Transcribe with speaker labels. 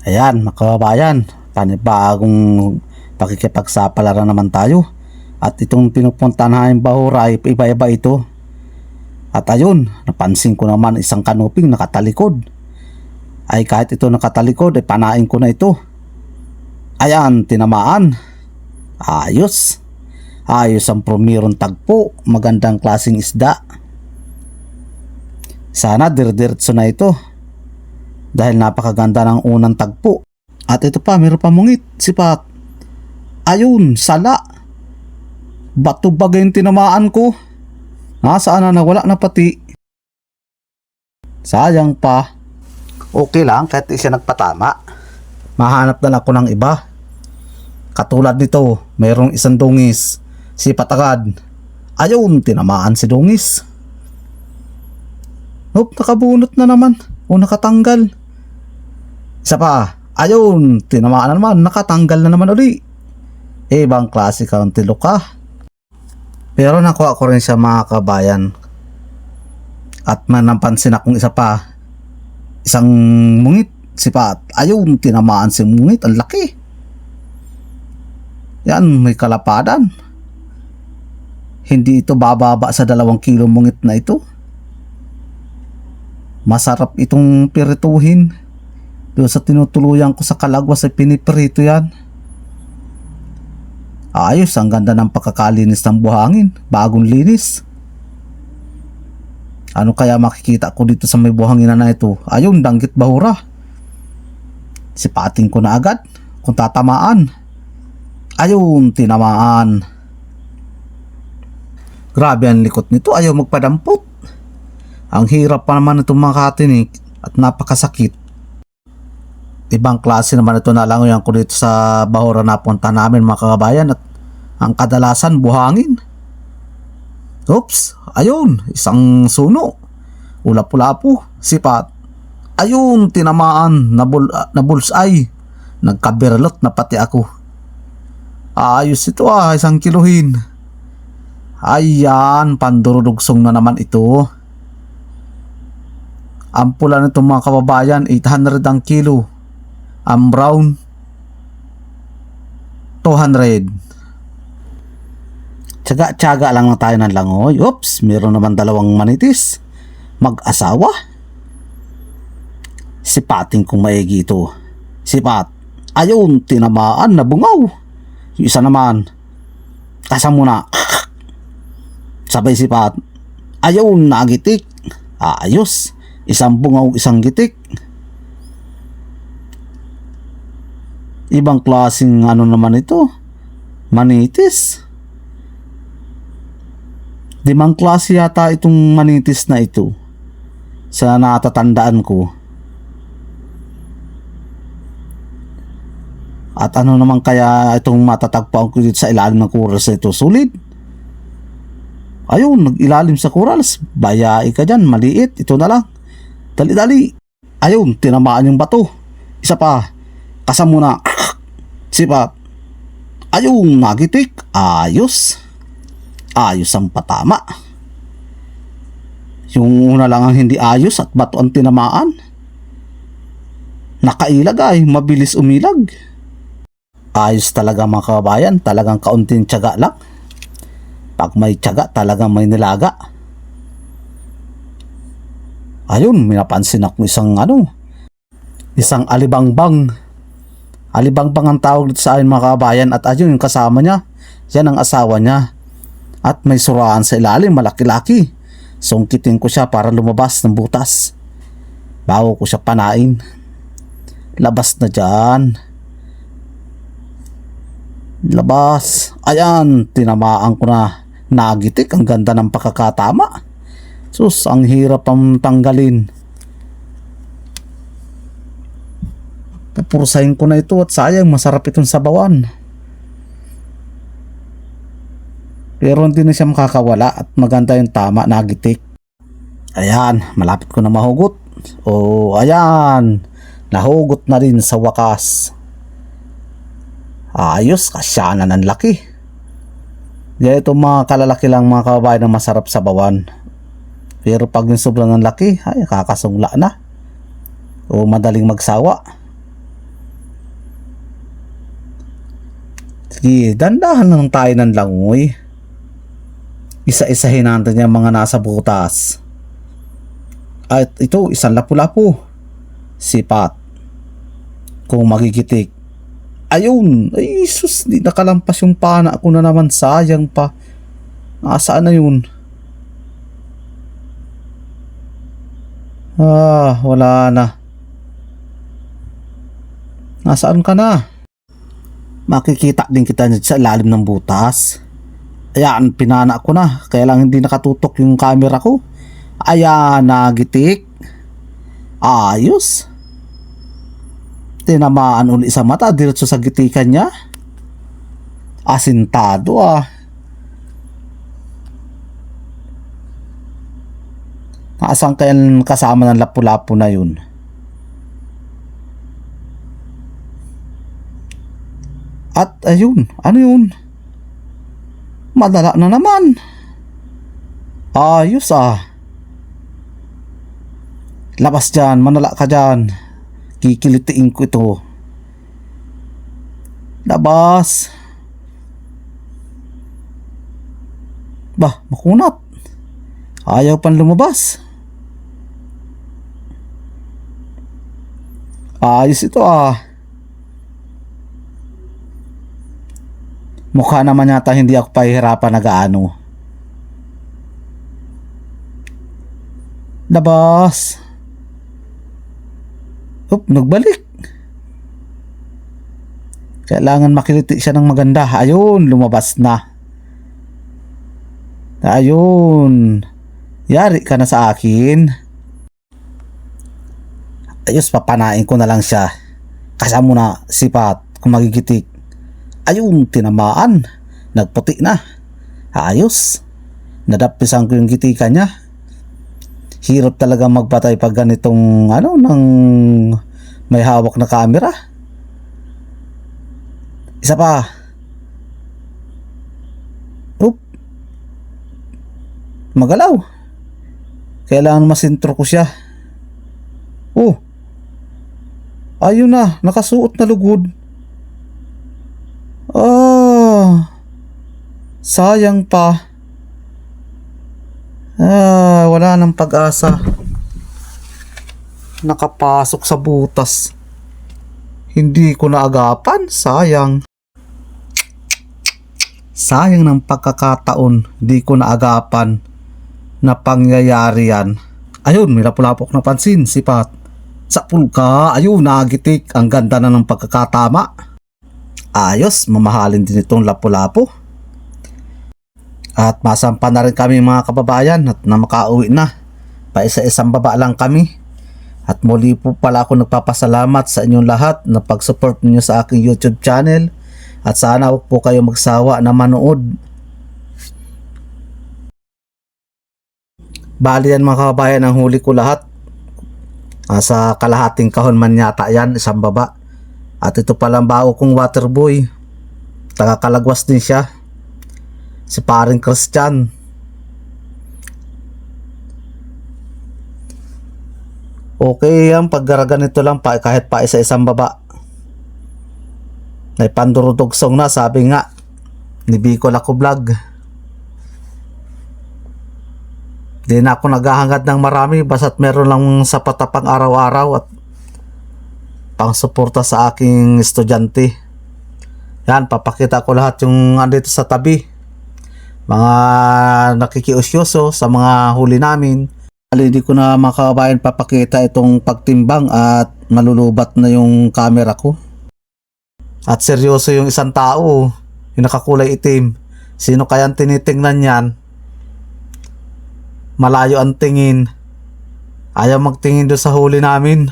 Speaker 1: Ayan, mga kababayan, panibagong pakikipagsapalaran naman tayo. At itong pinupuntahan namin bahura ay iba-iba ito. At ayun, napansin ko naman isang kanuping nakatalikod. Ay kahit ito nakatalikod, ay panain ko na ito. Ayan, tinamaan. Ayos. Ayos ang promirong tagpo. Magandang klaseng isda. Sana dir-diretso na ito. Dahil napakaganda ng unang tagpo. At ito pa, mayroon pa mungit, sipat. Ayun, sala. Bato bagay yung tinamaan ko. Nasaan na, nawala na pati. Sayang pa. Okay lang kahit di siya nagpatama. Mahanap na lang ako ng iba. Katulad nito, mayroong isang dungis, sipat agad. Ayun, tinamaan si dungis. Nope, nakabunot na naman. O nakatanggal. Isa pa, ayun, tinamaan na naman, nakatanggal na naman uli. Ibang klase ka ng tiluka. Pero nakuha ko rin siya, mga kabayan. At napansin akong isa pa, isang mungit, sipat. Ayun, tinamaan si mungit, ang laki. Yan, may kalapadan. Hindi ito bababa sa 2 kilo mungit na ito. Masarap itong pirituhin. Doon sa tinutuluyan ko sa kalagwa sa piniprito yan. Ayos, ang ganda ng pagkakalinis ng buhangin. Bagong linis. Ano kaya makikita ko dito sa may buhangin na ito? Ayun, danggit bahura. Sipatin ko na agad kung tatamaan. Ayun, tinamaan. Grabe ang likot nito, ayaw magpadampot. Ang hirap pa naman itong mga katinik at napakasakit. Ibang klase naman ito, nalangoyan ko dito sa bahura na punta namin, mga kababayan, at ang kadalasan buhangin. Oops, ayun, isang suno. Ulap-ulapo, sipat. Ayun, tinamaan, na bullseye. Nagkabirlot na pati ako. Ayos ito isang kiluhin. Ayan, pandurudugsong na naman ito. Ang pula nito, mga kababayan, 800 ang kilo. Ang brown, 200. Tsaga-tsaga lang na tayo ng langoy. Oops, meron naman 2 manitis. Mag-asawa. Sipatin kong maigi ito. Sipat. Ayun, tinamaan, nabungaw. Yung isa naman, kasam muna. Sabay sipat. Ayun, nagitik. Ayos. Isang bungaw, isang gitik. Ibang klaseng ano naman ito, manitis. 5 klase yata itong manitis na ito sa natatandaan ko. At ano naman kaya itong matatagpuan ko dito sa ilalim ng corals na ito? Sulit. Ayun, nag-ilalim sa corals. Bayai ka dyan, maliit. Ito na lang. Dali-dali. Ayun, tinamaan yung bato. Isa pa. Kasam muna. Sipat. Ayun, nagitik. Ayos. Ayos ang patama. Yung una lang ang hindi ayos at bato ang tinamaan. Nakailag ay, mabilis umilag. Ayos talaga, mga kababayan. Talagang kaunting tiyaga lang. Pag may tiyaga, talagang may nilaga. Ayun, minapansin ako isang alibangbang. Alibangbang ang tawag dito sa akin, mga kababayan. At ayun, yung kasama niya, yan ang asawa niya. At may suraan sa ilalim, malaki-laki. Sungkitin ko siya para lumabas ng butas bago ko siya panain. Labas na dyan. Labas. Ayan, tinamaan ko na. Nagitik, ang ganda ng pakakatama. Sus, ang hirap ang tanggalin. Pupursahin ko na ito at sayang, masarap itong sabawan. Pero hindi na siya makakawala at maganda yung tama, nagitik. Ayan, malapit ko na mahugot. Ayan, nahugot na rin sa wakas. Ayos, kasya na ng laki. Kaya itong mga kalalaki lang, mga kababayan, na masarap sabawan. Pero pag yung sobrang ng laki, ay kakasungla na o madaling magsawa. Sige, dandahan lang tayo ng langoy. Isa-isahin natin yung mga nasa butas. At ito, isang lapu-lapu. Sipat. Kung magigitik. Ayun! Ay, sus, di nakalampas yung pana ko na naman. Sayang pa. Nasaan na yun? Wala na. Nasaan ka na? Makikita din kita sa ilalim ng butas. Ayan, pinana ko na. Kaya lang hindi nakatutok yung camera ko. Ayan, nagitik. Ayos. Tinamaan uli sa mata. Diretso sa gitikan niya. Asintado Nasaan kaya kasama ng lapu-lapu na yun? At ayun, ano yun? Madala na naman. Ayos Labas dyan, manala ka dyan. Kikilitiin ko ito. Labas. Bah, makunat. Ayaw pan lumabas. Ayos ito Mukha naman yata hindi ako pahihirapan na gaano. Labas. Nagbalik. Kailangan makiliti siya ng maganda. Ayun, lumabas na. Ayun. Yari ka na sa akin. Ayos, papanain ko na lang siya. Kasama mo na, sipat, kung magigitik. Ayun, tinamaan. Nagputi na. Ayos. Nadapisan ko yung gitikan niya. Hirap talaga magpatay pag ganitong nang may hawak na camera. Isa pa. Magalaw. Kailangan masintro ko siya. Ayun na, nakasuot na lugod. Sayang pa. Wala nang pag-asa. Nakapasok sa butas. Hindi ko naagapan. Sayang. Sayang ng pagkakataon. Di ko naagapan na pangyayari yan. Ayun, may lapulapok na pansin. Sipat. Sa pulka. Ayun, nagitik. Ang ganda na ng pagkakatama. Ayos, mamahalin din itong lapu-lapu. At masampa na rin kami mga kababayan at na makauwi na. Paisa-isang baba lang kami. At muli po pala ako nagpapasalamat sa inyong lahat na pag-support ninyo sa aking YouTube channel. At sana huwag po kayo magsawa na manood. Bali yan mga kababayan, ang huli ko lahat. Sa kalahating kahon man yata yan, isang baba. At ito palang bago kong water boy. Taga Kalagwas din siya. Si paring Christian. Okay yan, paggaragan nito lang kahit pa isa-isang baba. May pandurudugsong na, sabi nga ni Bicol ako vlog. Di na ako naghahangad ng marami basta't meron lang sapat na pang araw-araw at pang suporta sa aking estudyante. Yan, papakita ko lahat yung andito sa tabi. Mga nakikiusyoso sa mga huli namin. Hindi ko na makabayan papakita itong pagtimbang at malulubat na yung camera ko. At seryoso yung isang tao, yung nakakulay itim. Sino kayang tinitingnan yan? Malayo ang tingin. Ayaw magtingin doon sa huli namin.